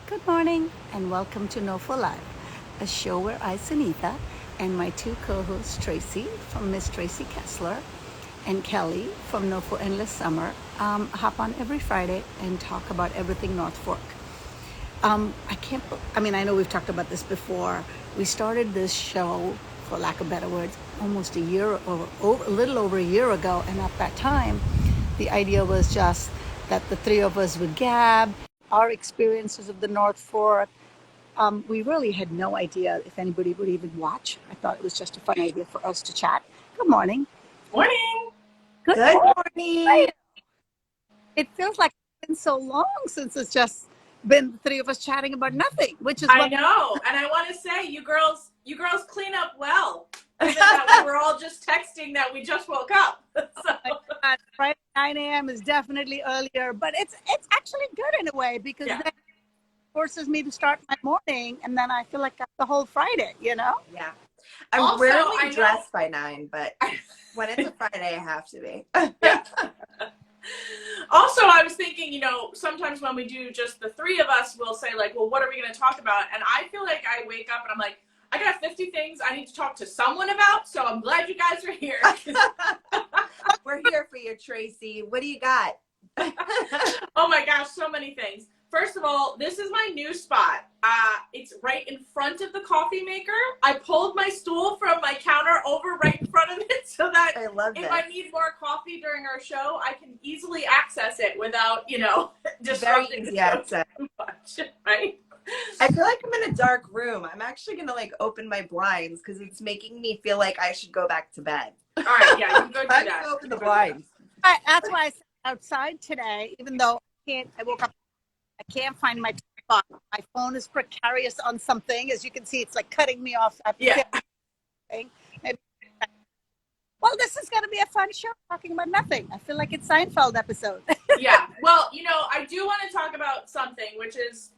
Good morning and welcome to NoFo Life, a show where I, Sunita, and my two co-hosts, Tracy from Miss Tracy Kessler and Kelly from NoFo Endless Summer, hop on every Friday and talk about everything North Fork. I know we've talked about this before. We started this show, for lack of better words, almost a little over a year ago, and at that time, the idea was just that the three of us would gab our experiences of the North Fork. We really had no idea if anybody would even watch. I thought it was just a fun idea for us to chat. Good morning. Morning. Good morning. It feels like it's been so long since it's just been the three of us chatting about nothing, which is I know. And I want to say you girls clean up well. Given that we were all just texting that we just woke up. So. Friday 9 a.m. is definitely earlier, but it's actually good in a way because then it forces me to start my morning, and then I feel like that's the whole Friday, you know? Yeah. I'm rarely dressed by 9, but when it's a Friday, I have to be. Yeah. Also, I was thinking, sometimes when we do just the three of us, we'll say like, well, what are we going to talk about? And I feel like I wake up and I'm like, I got 50 things I need to talk to someone about. So I'm glad you guys are here. We're here for you, Tracy. What do you got? Oh my gosh, so many things. First of all, this is my new spot. It's right in front of the coffee maker. I pulled my stool from my counter over right in front of it so that I need more coffee during our show, I can easily access it without, disrupting the show too much, right? I feel like I'm in a dark room. I'm actually going to open my blinds because it's making me feel like I should go back to bed. All right, yeah, you can go do that. I'm open the blinds. That's why I sat outside today, even though I woke up, I can't find my spot. My phone is precarious on something. As you can see, it's like cutting me off. Well, this is going to be a fun show talking about nothing. I feel like it's Seinfeld episode. Yeah. Well, I do want to talk about something, which is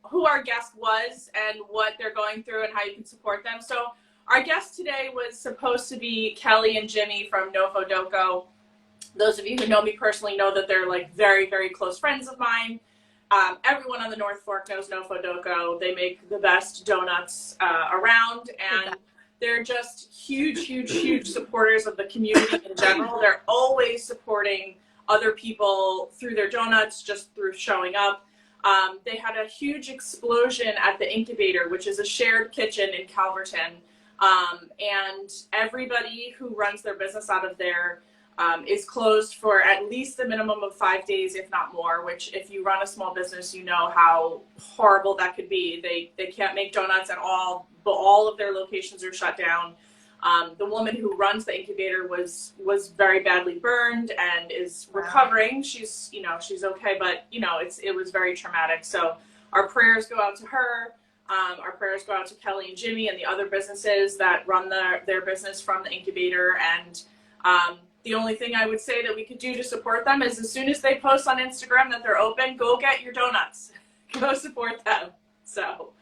who our guest was and what they're going through and how you can support them. So our guest today was supposed to be Kelly and Jimmy from Nofodoco. Those of you who know me personally know that they're very, very close friends of mine. Everyone on the North Fork knows Nofodoco. They make the best donuts around, and they're just huge, huge, huge supporters of the community in general. They're always supporting other people through their donuts, just through showing up. They had a huge explosion at the Incubator, which is a shared kitchen in Calverton. And everybody who runs their business out of there is closed for at least a minimum of 5 days, if not more, which if you run a small business, you know how horrible that could be. They can't make donuts at all, but all of their locations are shut down. The woman who runs the Incubator was very badly burned and is recovering. She's okay, but it was very traumatic. So our prayers go out to her. Our prayers go out to Kelly and Jimmy and the other businesses that run their business from the Incubator. And the only thing I would say that we could do to support them is as soon as they post on Instagram that they're open, go get your donuts. Go support them. So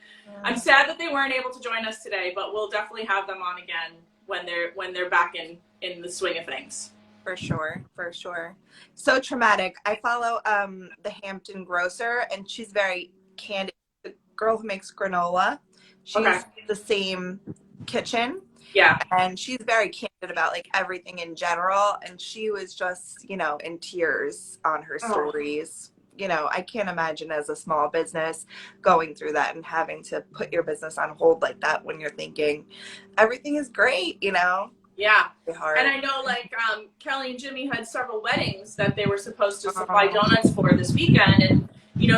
I'm sad that they weren't able to join us today, but we'll definitely have them on again when they're back in the swing of things. For sure. So traumatic. I follow the Hampton grocer, and she's very candid. The girl who makes granola, she's the same kitchen. Yeah. And she's very candid about everything in general. And she was just, in tears on her stories. I can't imagine as a small business going through that and having to put your business on hold like that when you're thinking everything is great, Yeah. And I know Kelly and Jimmy had several weddings that they were supposed to supply donuts for this weekend. And,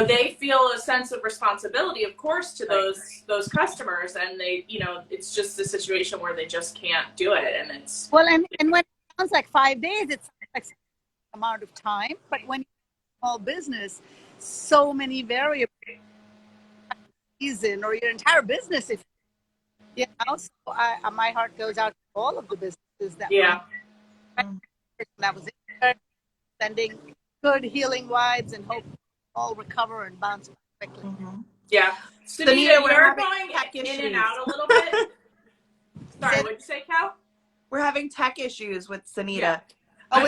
they feel a sense of responsibility, of course, to those customers. And they, it's just a situation where they just can't do it. And it's. Well, and when it sounds like 5 days, it's like an amount of time. But when you're a small business, so many variables, season or your entire business, so my heart goes out to all of the businesses that was sending good healing vibes and hope all recover and bounce back quickly. Yeah. Sunita, we're going in and out a little bit. Sorry, what'd you say, Cal? We're having tech issues with Sunita. Yeah. Oh,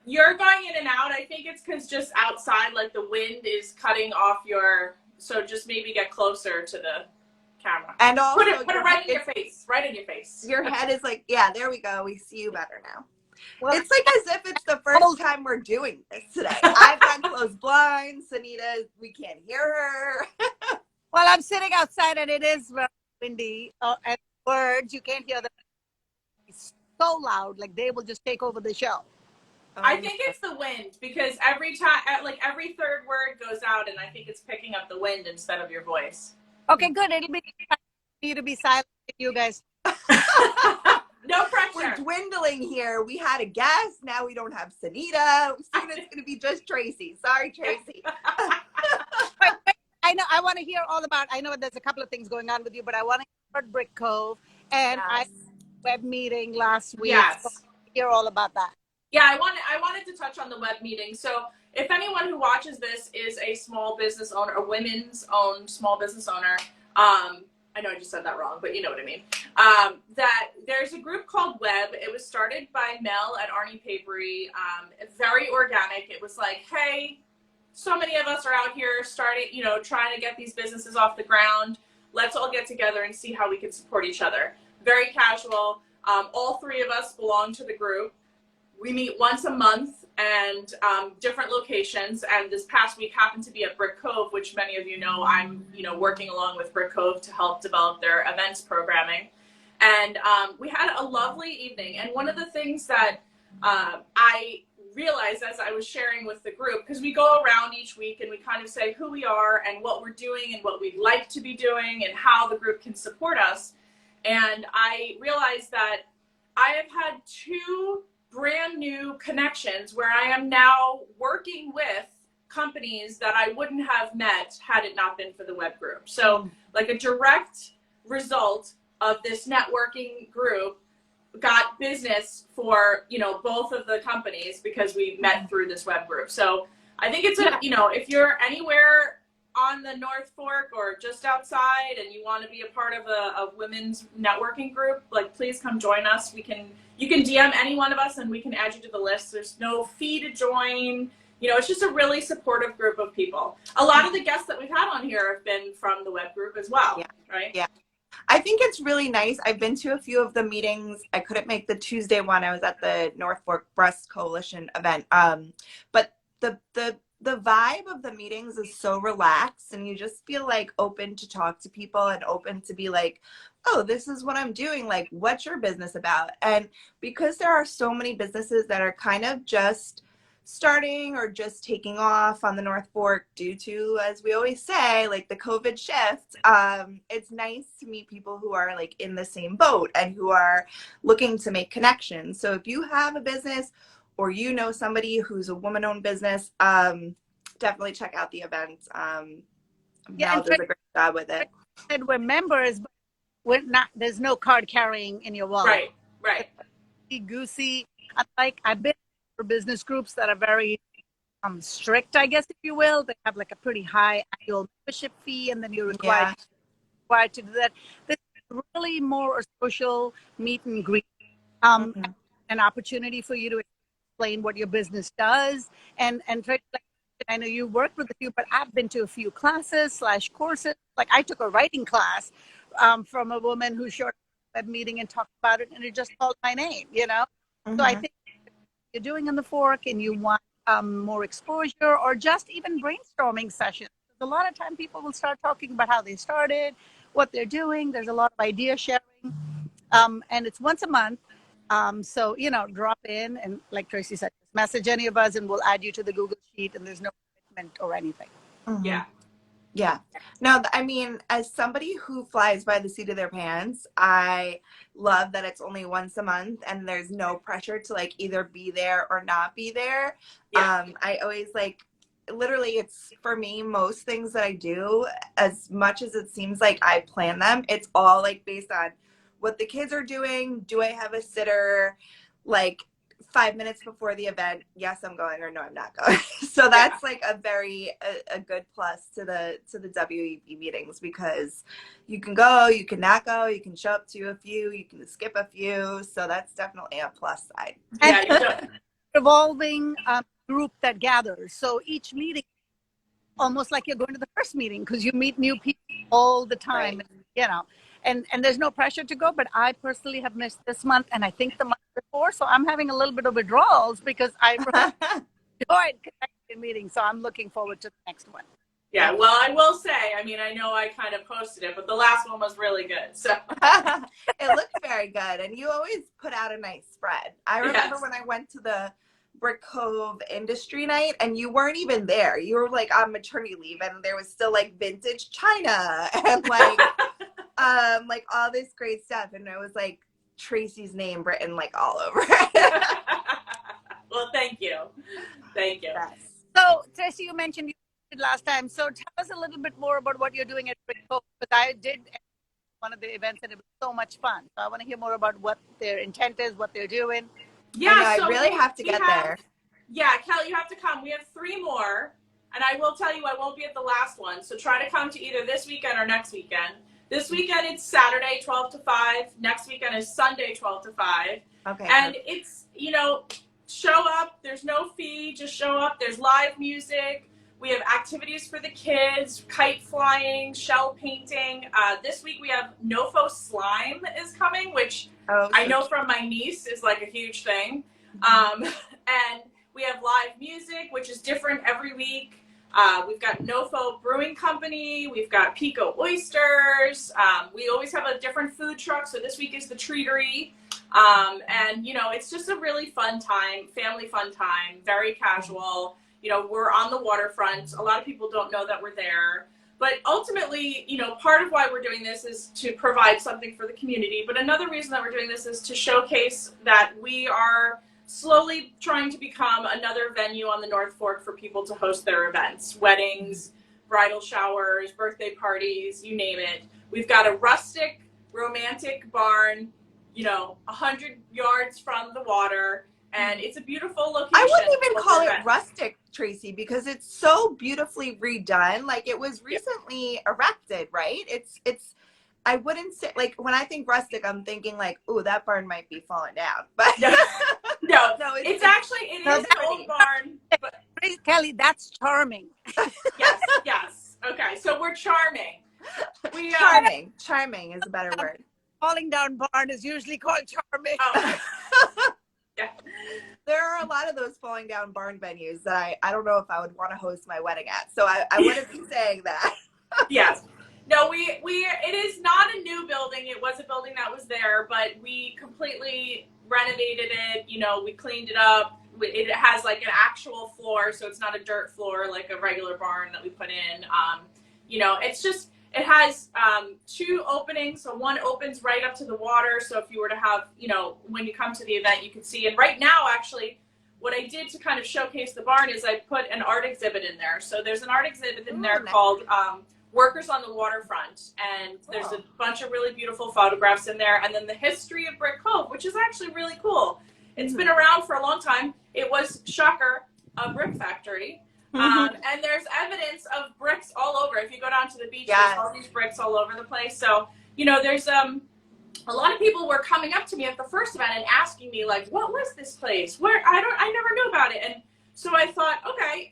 you're going in and out. I think it's because just outside, the wind is cutting off your So just maybe get closer to the camera. And also put it right in your face. Right in your face. Your head is like, yeah, there we go. We see you better now. Well, It's like as if it's the first time we're doing this today. I've got closed blinds. Anita, we can't hear her. well, I'm sitting outside and it is very windy. And words, you can't hear them. It's so loud, like they will just take over the show. I think it's the wind because every time, like every third word goes out, and I think it's picking up the wind instead of your voice. Okay, good. It'll be you to be silent, you guys. No pressure. We're dwindling here. We had a guest. Now we don't have Sanita. Soon it's going to be just Tracy. Sorry, Tracy. Wait, I know. I want to hear all about. I know there's a couple of things going on with you, but I want to hear about Brick Cove and Yes. web meeting last week. Yes. So hear all about that. Yeah, I wanted to touch on the web meeting. So if anyone who watches this is a small business owner, a women's owned small business owner, I know I just said that wrong, but you know what I mean. That there's a group called Web. It was started by Mel at Arnie Papery. Very organic. It was like, hey, so many of us are out here starting, trying to get these businesses off the ground. Let's all get together and see how we can support each other. Very casual. All three of us belong to the group. We meet once a month and different locations. And this past week happened to be at Brick Cove, which many of you know I'm working along with Brick Cove to help develop their events programming. And we had a lovely evening. And one of the things that I realized as I was sharing with the group, because we go around each week and we kind of say who we are and what we're doing and what we'd like to be doing and how the group can support us. And I realized that I have had two brand new connections where I am now working with companies that I wouldn't have met had it not been for the web group. So like a direct result of this networking group got business for, both of the companies because we met through this web group. So I think it's if you're anywhere on the North Fork or just outside and you want to be a part of a women's networking group, like please come join us. You can DM any one of us and we can add you to the list. There's no fee to join. It's just a really supportive group of people. A lot of the guests that we've had on here have been from the web group as well, right? Yeah. I think it's really nice. I've been to a few of the meetings. I couldn't make the Tuesday one. I was at the North Fork Breast Coalition event. But the vibe of the meetings is so relaxed and you just feel like open to talk to people and open to be like, oh, this is what I'm doing. Like, what's your business about? And because there are so many businesses that are kind of just starting or just taking off on the North Fork due to, as we always say, like the COVID shift, it's nice to meet people who are like in the same boat and who are looking to make connections. So if you have a business or somebody who's a woman-owned business, definitely check out the event. Mel does a great job with it. And we're members, but there's no card carrying in your wallet. Right. Goosey. I've been for business groups that are very strict, I guess, if you will. They have like a pretty high annual membership fee, and then you're required to do that. This is really more a social meet and greet, an opportunity for you to explain what your business does, and try to, like, I know you work with a few, but I've been to a few classes / courses. Like I took a writing class from a woman who showed up at a meeting and talked about it, and it just called my name, So I think you're doing in the Fork and you want more exposure or just even brainstorming sessions. A lot of time people will start talking about how they started, what they're doing. There's a lot of idea sharing, and it's once a month. So, drop in and like Tracy said, just message any of us and we'll add you to the Google Sheet and there's no commitment or anything. Yeah. No, I mean, as somebody who flies by the seat of their pants, I love that it's only once a month and there's no pressure to like either be there or not be there. Yeah. I always literally it's for me, most things that I do, as much as it seems like I plan them, it's all like based on what the kids are doing. Do I have a sitter? Like 5 minutes before the event, yes, I'm going, or no, I'm not going. So that's like a good plus to the WEB meetings, because you can go, you can not go, you can show up to a few, you can skip a few. So that's definitely a plus side. And revolving group that gathers. So each meeting almost like you're going to the first meeting because you meet new people all the time, Right. and there's no pressure to go. But I personally have missed this month, and I think the month before, so I'm having a little bit of withdrawals because I really enjoyed connecting meetings. So I'm looking forward to the next one. Yeah, well, I will say, I mean, I know I kind of posted it, but the last one was really good. So It looked very good, and you always put out a nice spread. I remember when I went to the Brick Cove Industry Night, and you weren't even there. You were like on maternity leave, and there was still like vintage china and like all this great stuff, and it was like Tracy's name written like all over it. Well, thank you. Thank you. Yes. So, Tracy, you mentioned you did last time. So, tell us a little bit more about what you're doing at Brick Cove, because I did one of the events and it was so much fun. So, I want to hear more about what their intent is, what they're doing. Yeah, So I really have to get there. Yeah, Kelly, you have to come. We have 3 more, and I will tell you I won't be at the last one. So try to come to either this weekend or next weekend. This weekend it's Saturday 12 to 5. Next weekend is Sunday 12 to 5. Okay. And it's, show up. There's no fee. Just show up. There's live music. We have activities for the kids, kite flying, shell painting. This week we have NoFo Slime is coming, which I know from my niece is like a huge thing. And we have live music, which is different every week. We've got NoFo Brewing Company. We've got Pico Oysters. We always have a different food truck. So this week is the Treatery. And, it's just a really fun time, family fun time, very casual. We're on the waterfront. A lot of people don't know that we're there. But ultimately, part of why we're doing this is to provide something for the community. But another reason that we're doing this is to showcase that we are slowly trying to become another venue on the North Fork for people to host their events, weddings, bridal showers, birthday parties, you name it. We've got a rustic, romantic barn, 100 yards from the water. And it's a beautiful location. I wouldn't even call it rustic, Tracy, because it's so beautifully redone. Like it was recently erected, right? It's. I wouldn't say like when I think rustic, I'm thinking like, oh, that barn might be falling down. But no, it's actually it is an old barn. But Kelly, that's charming. Yes. Okay, so we're charming. Charming is a better word. Falling down barn is usually called charming. Oh. Yeah. There are a lot of those falling down barn venues that I don't know if I would want to host my wedding at. So I wouldn't be saying that. Yes. No, it is not a new building. It was a building that was there, but we completely renovated it. We cleaned it up. It has like an actual floor, so it's not a dirt floor like a regular barn that we put in. It's just, it has 2 openings. So one opens right up to the water. So if you were to have, when you come to the event, you can see. And right now, actually, what I did to kind of showcase the barn is I put an art exhibit in there. So there's an art exhibit in there called Workers on the Waterfront. And there's a bunch of really beautiful photographs in there. And then the history of Brick Cove, which is actually really cool. It's been around for a long time. It was, shocker, a brick factory. And there's evidence of bricks all over. If you go down to the beach, there's all these bricks all over the place. So, there's a lot of people were coming up to me at the first event and asking me like, what was this place? I never knew about it. And so I thought, okay,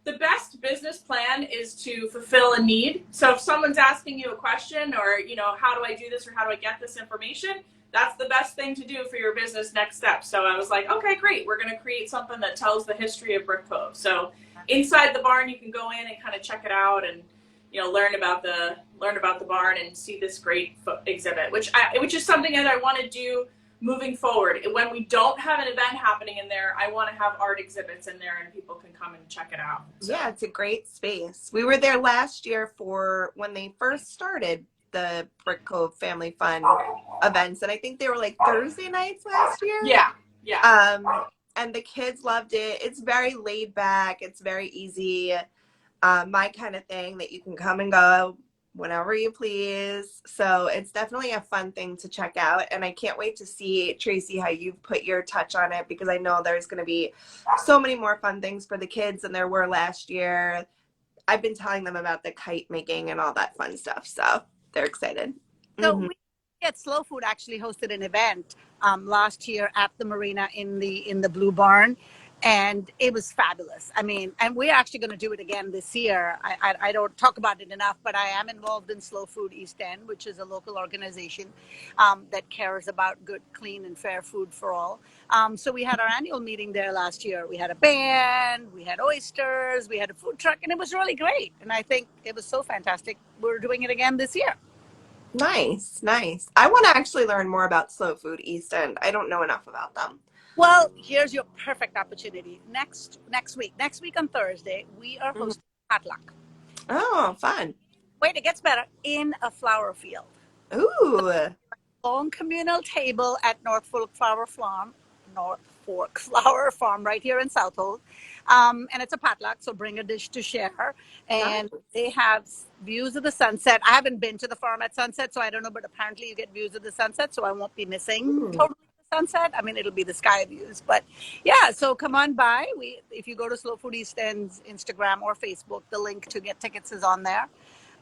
the best business plan is to fulfill a need. So if someone's asking you a question or, how do I do this or how do I get this information? That's the best thing to do for your business next step. So I was like, okay, great. We're going to create something that tells the history of Brick Cove. So inside the barn, you can go in and kind of check it out and, learn about the barn and see this great exhibit, which is something that I want to do moving forward. When we don't have an event happening in there, I want to have art exhibits in there and people can come and check it out. So. Yeah, it's a great space. We were there last year for when they first started the Brick Cove Family Fun events, and I think they were like Thursday nights last year. Yeah. And the kids loved it. It's very laid back. It's very easy. My kind of thing that you can come and go whenever you please. So it's definitely a fun thing to check out. And I can't wait to see, Tracy, how you've put your touch on it, because I know there's going to be so many more fun things for the kids than there were last year. I've been telling them about the kite making and all that fun stuff. So they're excited. So we at Slow Food actually hosted an event last year at the marina in the Blue Barn. and it was fabulous. I mean, and we're actually going to do it again this year. I don't talk about it enough, but I am involved in Slow Food East End, which is a local organization that cares about good, clean, and fair food for all. So we had our annual meeting there last year. We had a band, we had oysters, we had a food truck, and it was really great. And I think it was so fantastic. We're doing it again this year. Nice, nice. I want to actually learn more about Slow Food East End. I don't know enough about them. Well, here's your perfect opportunity. Next week on Thursday, we are Mhm. hosting potluck. Oh, fun. Wait, it gets better, in a flower field. Ooh. Long communal table at North Fork Flower Farm, right here in Southold. And it's a potluck, so bring a dish to share. And Nice. they have views of the sunset. I haven't been to the farm at sunset, so I don't know, but apparently you get views of the sunset, so I won't be missing totally the sunset. I mean, it'll be the sky views. But yeah, so come on by. If you go to Slow Food East End's Instagram or Facebook, the link to get tickets is on there.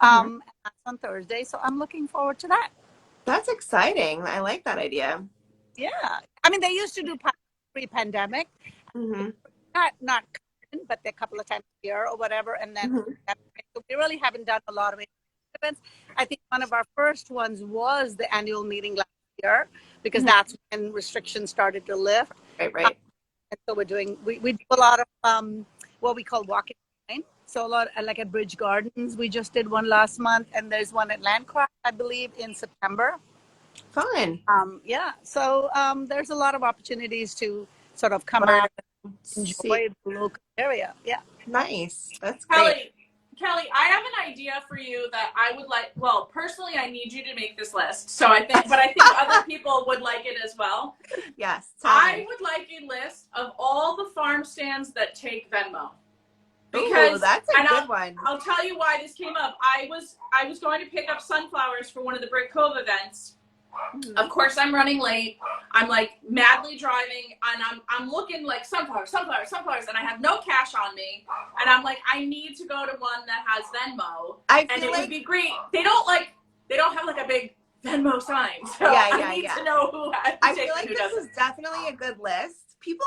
Mhm. And that's on Thursday, so I'm looking forward to that. That's exciting. I like that idea. Yeah, I mean, they used to do pre-pandemic, Hmm. not common, but a couple of times a year or whatever. And then Hmm. so we really haven't done a lot of events. I think one of our first ones was the annual meeting last year because that's when restrictions started to lift. Right, right. And so we do a lot of what we call walking line. So a lot like at Bridge Gardens, we just did one last month, and there's one at Landcraft, I believe, in September. Fun. Yeah, so there's a lot of opportunities to sort of come Learn, out and see. enjoy the local area. Yeah. Nice. That's great. Kelly, I have an idea for you that I would like. Well, personally, I need you to make this list. So I think other people would like it as well. Yes. Tell I me. would like a list of all the farm stands that take Venmo. Ooh, Because, that's a and good one. I'll tell you why this came up. I was going to pick up sunflowers for one of the Brick Cove events. Of course, I'm running late. I'm like madly driving, and I'm looking like sunflowers, and I have no cash on me. And I'm like, I need to go to one that has Venmo, I and feel it like would be great. They don't have like a big Venmo sign, so Yeah, I need to know who has I to take feel and like who this doesn't. is definitely a good list. People,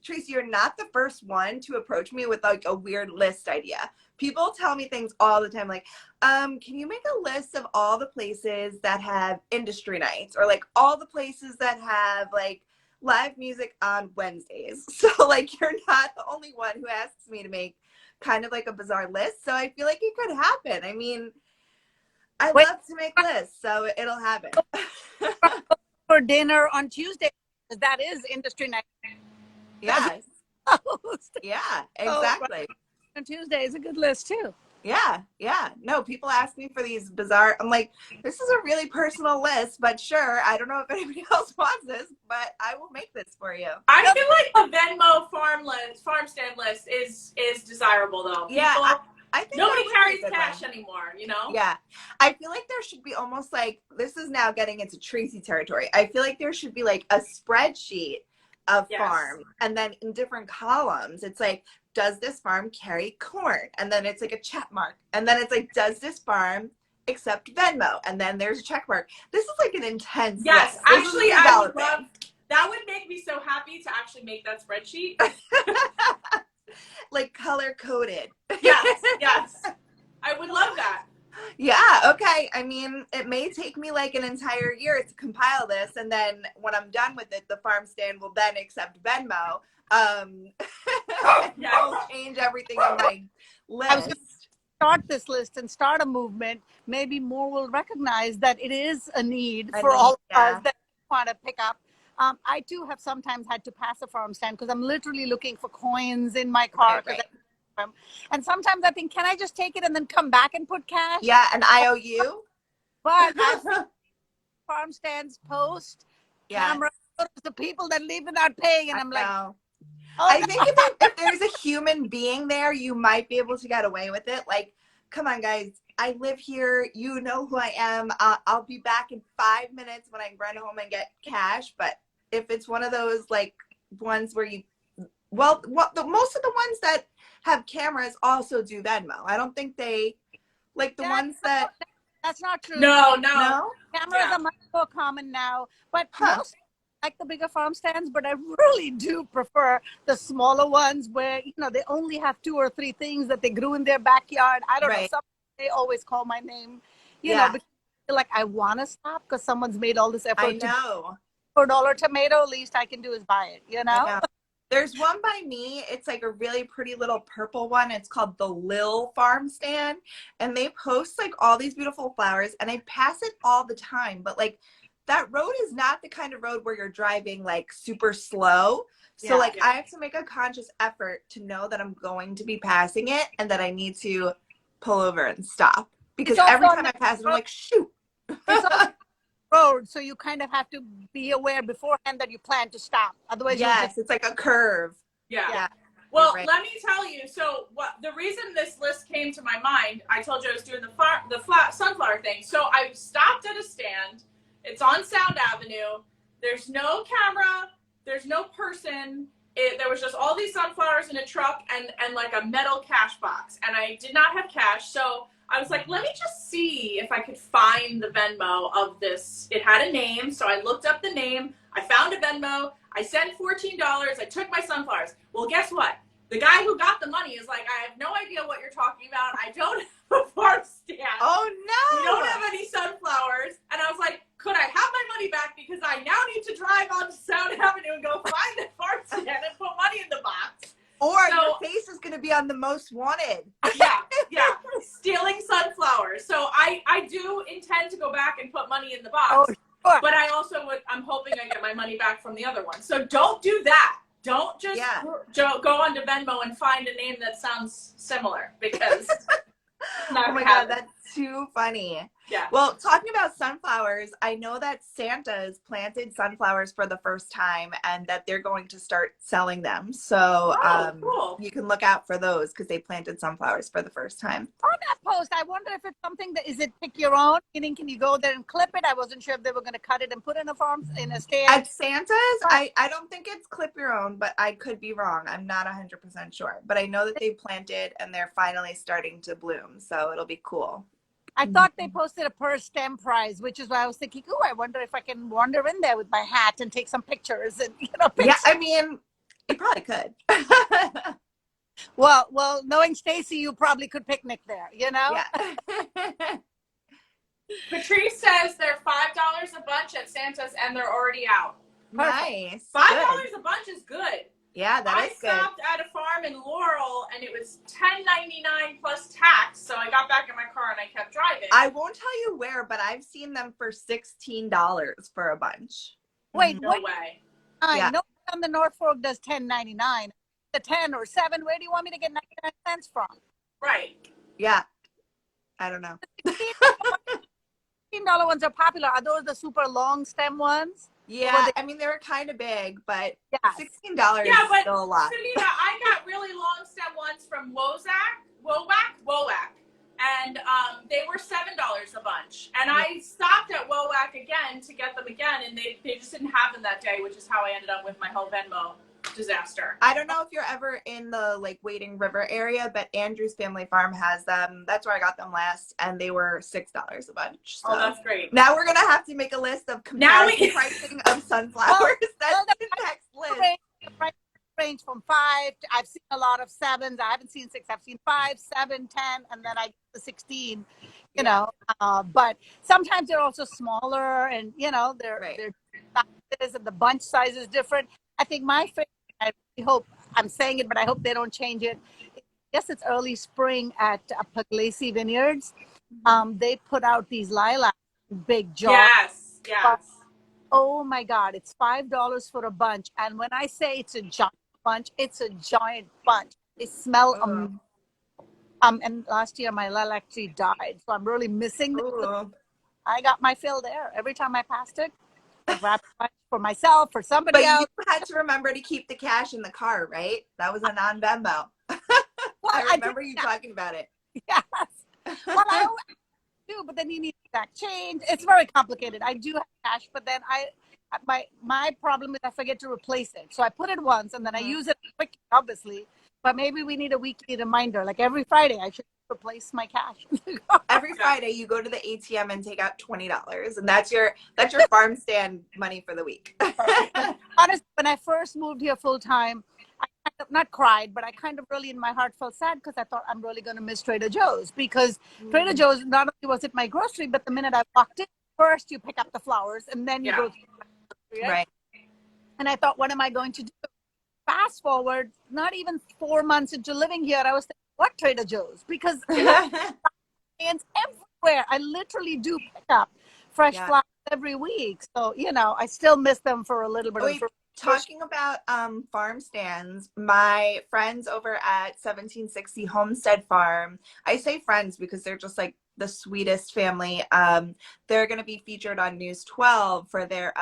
Tracy, you're not the first one to approach me with like a weird list idea. People tell me things all the time, like, can you make a list of all the places that have industry nights, or like all the places that have like live music on Wednesdays? So like, you're not the only one who asks me to make kind of like a bizarre list. So I feel like it could happen. I mean, I Wait, love to make lists, so it'll happen. for dinner on Tuesday, because that is industry night. Yes. Closed. Yeah, So right exactly. on Tuesday is a good list too. Yeah, yeah. No, people ask me for these bizarre. I'm like, this is a really personal list, but sure, I don't know if anybody else wants this, but I will make this for you. I feel like the Venmo farm stand list is desirable though. Yeah, People, I think nobody that would carries be a good cash one. anymore, you know? Yeah, I feel like there should be almost like, this is now getting into Tracy territory. I feel like there should be like a spreadsheet of Yes. farm, and then in different columns, it's like, does this farm carry corn? And then it's like a check mark. And then it's like, does this farm accept Venmo? And then there's a check mark. This is like an intense Yes, list. This actually, is I would developing. love that. Would make me so happy to actually make that spreadsheet. Like color coded. Yes, yes, I would love that. Yeah, okay. I mean, it may take me like an entire year to compile this, and then when I'm done with it, the farm stand will then accept Venmo. Yes. I'll change everything on my I was going to list. start this list and start a movement. Maybe more will recognize that it is a need I for mean, all of yeah. us that want to pick up. I too have sometimes had to pass a farm stand because I'm literally looking for coins in my car. Right. And sometimes I think, can I just take it and then come back and put cash? Yeah, an IOU. But I've seen farm stands post Yeah. camera photos of people that leave without paying, and I'm like, oh, I think if there's a human being there, you might be able to get away with it. Like, come on, guys. I live here. You know who I am. I'll be back in 5 minutes when I run home and get cash. But if it's one of those like ones where most of the ones that have cameras also do Venmo. I don't think they like the ones that. That's not true. No. Cameras are much more common now, but most like the bigger farm stands, but I really do prefer the smaller ones where, they only have 2 or 3 things that they grew in their backyard. I don't know. Right. They always call my name, Yeah. because I feel like I want to stop because someone's made all this I effort to know. for $1 tomato. Least I can do is buy it, I know. There's one by me. It's like a really pretty little purple one. It's called the Lil Farm Stand. And they post like all these beautiful flowers and I pass it all the time. But like that road is not the kind of road where you're driving like super slow. So I have to make a conscious effort to know that I'm going to be passing it and that I need to pull over and stop. Because every time I pass it, I'm like, shoot. It's on road, so you kind of have to be aware beforehand that you plan to stop. Otherwise, yes, it's like a curve. Yeah. Well, let me tell you. So, the reason this list came to my mind, I told you I was doing the sunflower thing. So I stopped at a stand. It's on Sound Avenue. There's no camera. There's no person. There was just all these sunflowers in a truck and like a metal cash box. And I did not have cash, so I was like, let me just see if I could find the Venmo of this. It had a name, so I looked up the name. I found a Venmo. I sent $14. I took my sunflowers. Well, guess what? The guy who got the money is like, I have no idea what you're talking about. I don't have a farm stand. Oh, no. You don't have any sunflowers. And I was like, could I have my money back because I now need to drive on Sound Avenue and go find the farm stand and put money in the box. Or your face is going to be on the most wanted. Yeah, stealing sunflowers. So I do intend to go back and put money in the box. Oh, sure. But I also I'm hoping I get my money back from the other one. So don't do that. Don't just go onto Venmo and find a name that sounds similar because oh my God, that's too funny. Yeah. Well, talking about sunflowers, I know that Santa's planted sunflowers for the first time and that they're going to start selling them. So cool. You can look out for those because they planted sunflowers for the first time. On that post, I wonder if it's something that is it pick your own? Meaning, can you go there and clip it? I wasn't sure if they were going to cut it and put it in a stand. At Santa's, I don't think it's clip your own, but I could be wrong. I'm not 100% sure. But I know that they planted and they're finally starting to bloom. So it'll be cool. I thought they posted a per stem price, which is why I was thinking, oh, I wonder if I can wander in there with my hat and take some pictures and Yeah, I mean, you probably could. Well, knowing Stacy, you probably could picnic there, Yeah. Patrice says they're $5 a bunch at Santa's and they're already out. Nice. $5 a bunch is good. Yeah, that is good. I stopped at a farm in Laurel and it was $10.99 plus tax. So I got back in my car and I kept driving. I won't tell you where, but I've seen them for $16 for a bunch. Wait, no way. I know on the North Fork does $10.99. The 10 or 7, where do you want me to get 99 cents from? Right. Yeah. I don't know. $16 ones are popular. Are those the super long stem ones? Yeah, I mean, they were kind of big, but $16 is still a lot. Selena, I got really long stem ones from Wowak, and they were $7 a bunch. And I stopped at Wowak again to get them again, and they just didn't have them that day, which is how I ended up with my whole Venmo disaster. I don't know if you're ever in the Wading River area, but Andrew's Family Farm has them. That's where I got them last, and they were $6 a bunch. So. Oh, that's great. Now we're gonna have to make a list of comparison pricing of sunflowers. That's the next list. Range from 5 to, I've seen a lot of 7s. I haven't seen 6. I've seen 5, 7, 10, and then I get the 16. You know, but sometimes they're also smaller, and they're sizes, and the bunch size is different. I think my favorite, I really hope, I'm saying it, but I hope they don't change it. Yes, it's early spring at Puglisi Vineyards. They put out these lilac big jars. Yes. Oh my God, it's $5 for a bunch. And when I say it's a giant bunch, it's a giant bunch. They smell amazing. And last year my lilac tree died, so I'm really missing them. I got my fill there. Every time I passed it, I grabbed a bunch for myself, for somebody else. But you had to remember to keep the cash in the car, right? That was a non-Venmo. Well, I remember you talking about it. Yes. Well, I always do, but then you need that change. It's very complicated. I do have cash, but then my problem is I forget to replace it. So I put it once and then I use it quick, obviously. But maybe we need a weekly reminder. Like every Friday, I should replace my cash. Every Friday you go to the ATM and take out $20, and that's your farm stand money for the week. But honestly, when I first moved here full time, I kind of not cried, but I kind of really in my heart felt sad because I thought I'm really going to miss Trader Joe's, because Trader Joe's, not only was it my grocery, but the minute I walked in, first you pick up the flowers and then you go to the grocery, right? Right. And I thought, what am I going to do? Fast forward, not even 4 months into living here, I was thinking, what Trader Joe's? Because it's everywhere. I literally do pick up fresh flowers every week. So, I still miss them for a little bit. Wait, talking about farm stands, my friends over at 1760 Homestead Farm, I say friends because they're just like the sweetest family. They're going to be featured on News 12 for their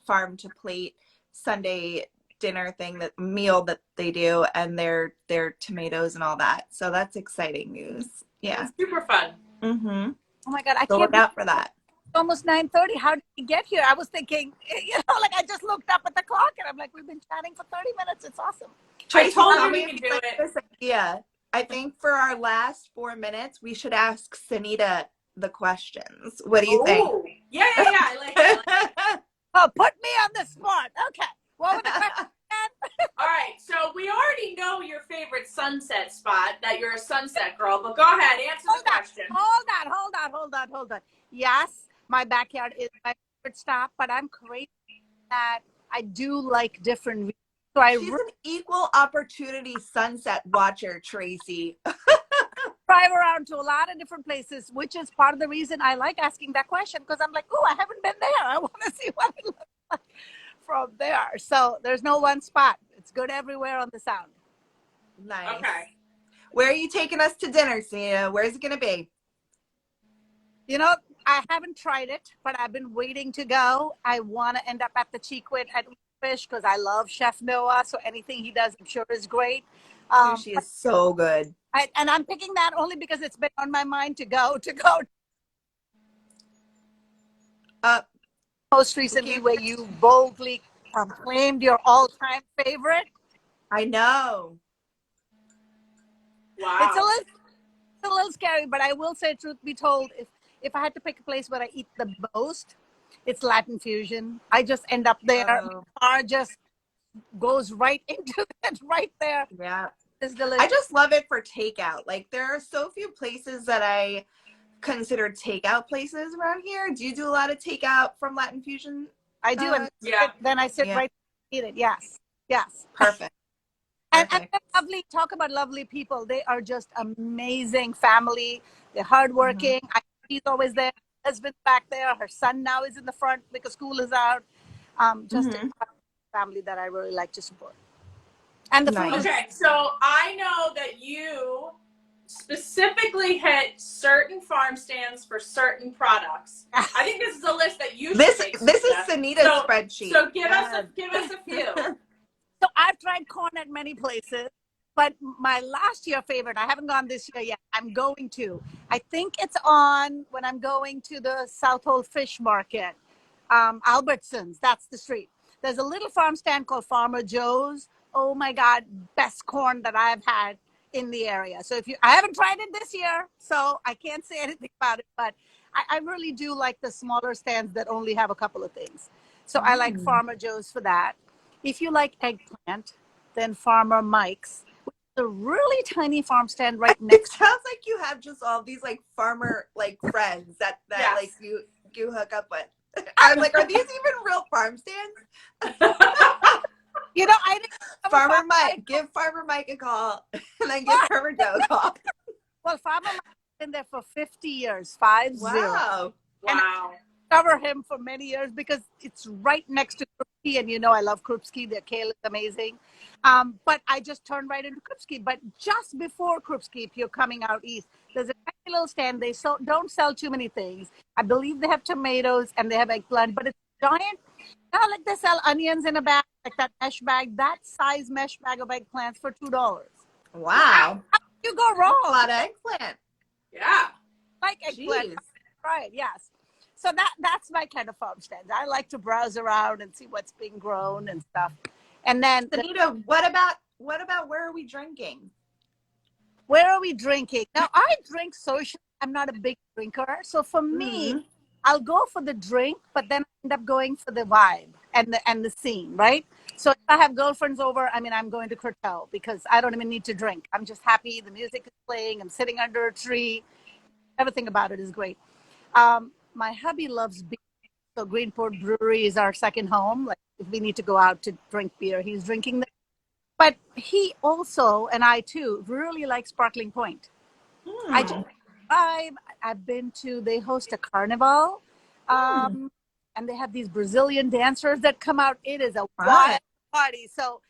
farm to plate Sunday dinner meal that they do, and their tomatoes and all that. So that's exciting news. Yeah. It's super fun. Mm-hmm. Oh my God, I So can't look out for that. Almost 9:30. How did we get here? I was thinking, like I just looked up at the clock and I'm like, we've been chatting for 30 minutes. It's awesome. I told Tell you me we if could you do like it. this idea. I think for our last 4 minutes, we should ask Sunita the questions. What do you think? Oh, yeah. I like it. Oh, put me on the spot. Okay. What were the questions? All right, so we already know your favorite sunset spot, that you're a sunset girl, but go ahead, answer the question. Hold on. Yes, my backyard is my favorite stop, but I'm crazy that I do like different views. So She's an equal opportunity sunset watcher, Tracy. drive around to a lot of different places, which is part of the reason I like asking that question, because I'm like, oh, I haven't been there. I want to see what it looks like from there. So there's no one spot. It's good everywhere on the sound. Nice. Okay. Where are you taking us to dinner, Sunita? Where's it going to be? I haven't tried it, but I've been waiting to go. I want to end up at the Cheekwit at Fish because I love Chef Noah. So anything he does, I'm sure is great. Sushi is so good. And I'm picking that only because it's been on my mind to go. Most recently, where you boldly claimed your all-time favorite. I know. Wow. It's a little scary, but I will say, truth be told, if I had to pick a place where I eat the most, it's Latin Fusion. I just end up there. Oh. My car just goes right into it, right there. Yeah. It's delicious. I just love it for takeout. Like, there are so few places that I consider takeout places around here. Do you do a lot of takeout from Latin Fusion? I do. Then I sit right and eat it. Yes. Perfect. And they're lovely. Talk about lovely people. They are just amazing family. They're hardworking. She's always there. Husband's back there. Her son now is in the front because school is out. Just a family that I really like to support. And the food is okay. So I know that you specifically hit certain farm stands for certain products. I think this is a list that you should make. This is Sunita's spreadsheet. So give us a few. So I've tried corn at many places, but my last year favorite, I haven't gone this year yet. I'm going to. I think it's on when I'm going to the South Hole Fish Market, Albertsons. That's the street. There's a little farm stand called Farmer Joe's. Oh my God, best corn that I've had in the area. So I haven't tried it this year, so I can't say anything about it, but I really do like the smaller stands that only have a couple of things. So I like Farmer Joe's for that. If you like eggplant, then Farmer Mike's, which is a really tiny farm stand right next. It sounds like you have just all these like farmer like friends that like you hook up with. I'm like, are these even real farm stands? I didn't. Farmer Mike, give Farmer Mike a call, and then give Farmer Joe a call. Well, Farmer Mike's been there for 50 years, 50. Wow. And I cover him for many years because it's right next to Krupski, and I love Krupski. Their kale is amazing. But I just turned right into Krupski. But just before Krupski, if you're coming out east, there's a tiny little stand. They don't sell too many things. I believe they have tomatoes and they have eggplant, but it's giant. Like they sell onions in a bag, like that mesh bag, that size mesh bag of eggplants for $2. Wow. How can you go wrong? A lot of eggplant. Yeah. Like eggplant. Jeez. Right, yes. So that's my kind of farm stand. I like to browse around and see what's being grown and stuff. And then Sunita, what about where are we drinking? Where are we drinking? Now, I drink socially. I'm not a big drinker. So for me, Mm. I'll go for the drink, but then I end up going for the vibe and the scene, right? So if I have girlfriends over, I mean, I'm going to curtail because I don't even need to drink. I'm just happy. The music is playing. I'm sitting under a tree. Everything about it is great. My hubby loves beer. So Greenport Brewery is our second home. Like if we need to go out to drink beer, he's drinking there. But he also, and I too, really like Sparkling Point. I just Mm. I've been to, they host a carnival, Mm. and they have these Brazilian dancers that come out. It is a Fun. wild party. So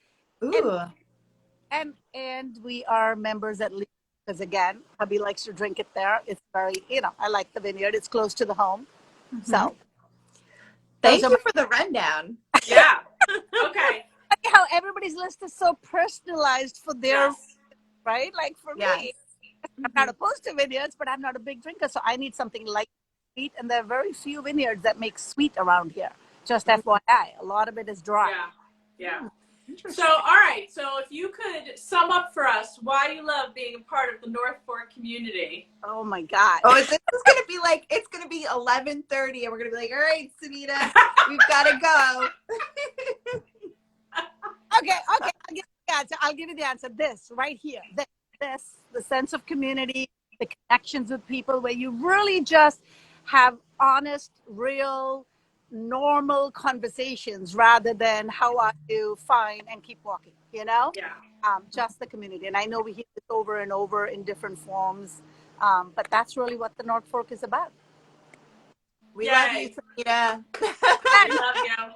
and Ooh. and we are members at least because again, hubby likes to drink it there. It's very, I like the vineyard. It's close to the home. Mhm. So those Thank are you for the rundown. Yeah. Okay. how everybody's list is so personalized for their Yes. right. Like for Yes. me, I'm not Mhm. opposed to vineyards, but I'm not a big drinker, so I need something light, sweet, and there are very few vineyards that make sweet around here. Just FYI, a lot of it is dry. Yeah. Yeah. So, Interesting. all right. So, if you could sum up for us why you love being a part of the North Fork community. Oh my God. Oh, this is gonna be like, it's gonna be 11:30, and we're gonna be like, all right, Sunita, we've got to go. Okay. I'll give you the answer. This right here. This, the sense of community, the connections with people, where you really just have honest, real, normal conversations rather than how are you, fine, and keep walking. Yeah. Just the community. And I know we hear this over and over in different forms, but that's really what the North Fork is about. We love you, Yay. Sunita. We love you.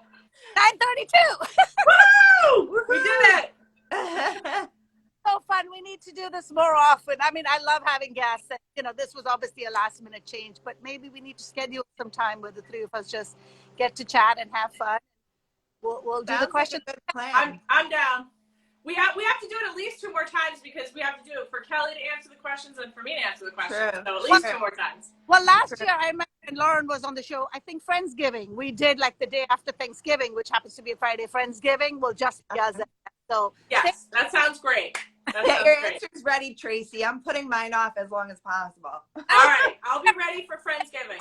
9:32. Woo! We did it. So fun. We need to do this more often. I mean, I love having guests. And, this was obviously a last minute change, but maybe we need to schedule some time where the three of us just get to chat and have fun. We'll do the Sounds like question. a good plan. I'm down. We have to do it at least 2 more times because we have to do it for Kelly to answer the questions and for me to answer the questions. True. So at least True. 2 more times. Well, last True. year I remember when Lauren was on the show. I think Friendsgiving. We did like the day after Thanksgiving, which happens to be a Friday. Friendsgiving. We'll just does it. So Yes, that sounds great. That Get sounds your great. answers ready, Tracy. I'm putting mine off as long as possible. All right, I'll be ready for Friendsgiving.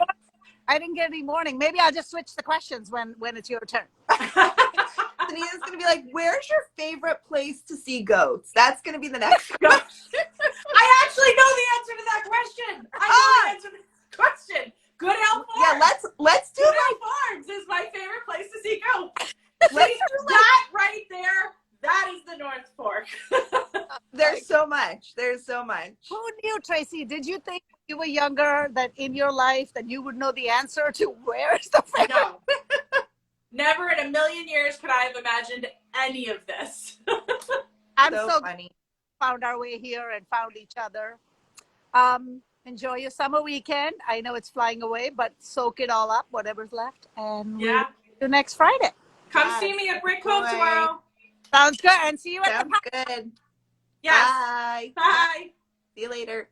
I didn't get any warning. Maybe I'll just switch the questions when it's your turn. Sunita's gonna be like, "Where's your favorite place to see goats?" That's gonna be the next question. I actually know the answer to that question. I know the answer to the question. Goodale Farms. Yeah, let's do Goodale Farms is my favorite place to see goats. Let's See, do that right there, that is the North Fork. There's so much. There's so much. Who knew, Tracy? Did you think when you were younger that in your life that you would know the answer to where's the favorite? No. Never in a million years could I have imagined any of this. I'm So so funny. found our way here and found each other. Enjoy your summer weekend. I know it's flying away, but soak it all up, whatever's left. And we'll see you next Friday. Come Yes. see me at Brick Cove Enjoy. tomorrow. Sounds good. And see you at Sounds the good. Yes. Bye. Bye. See you later.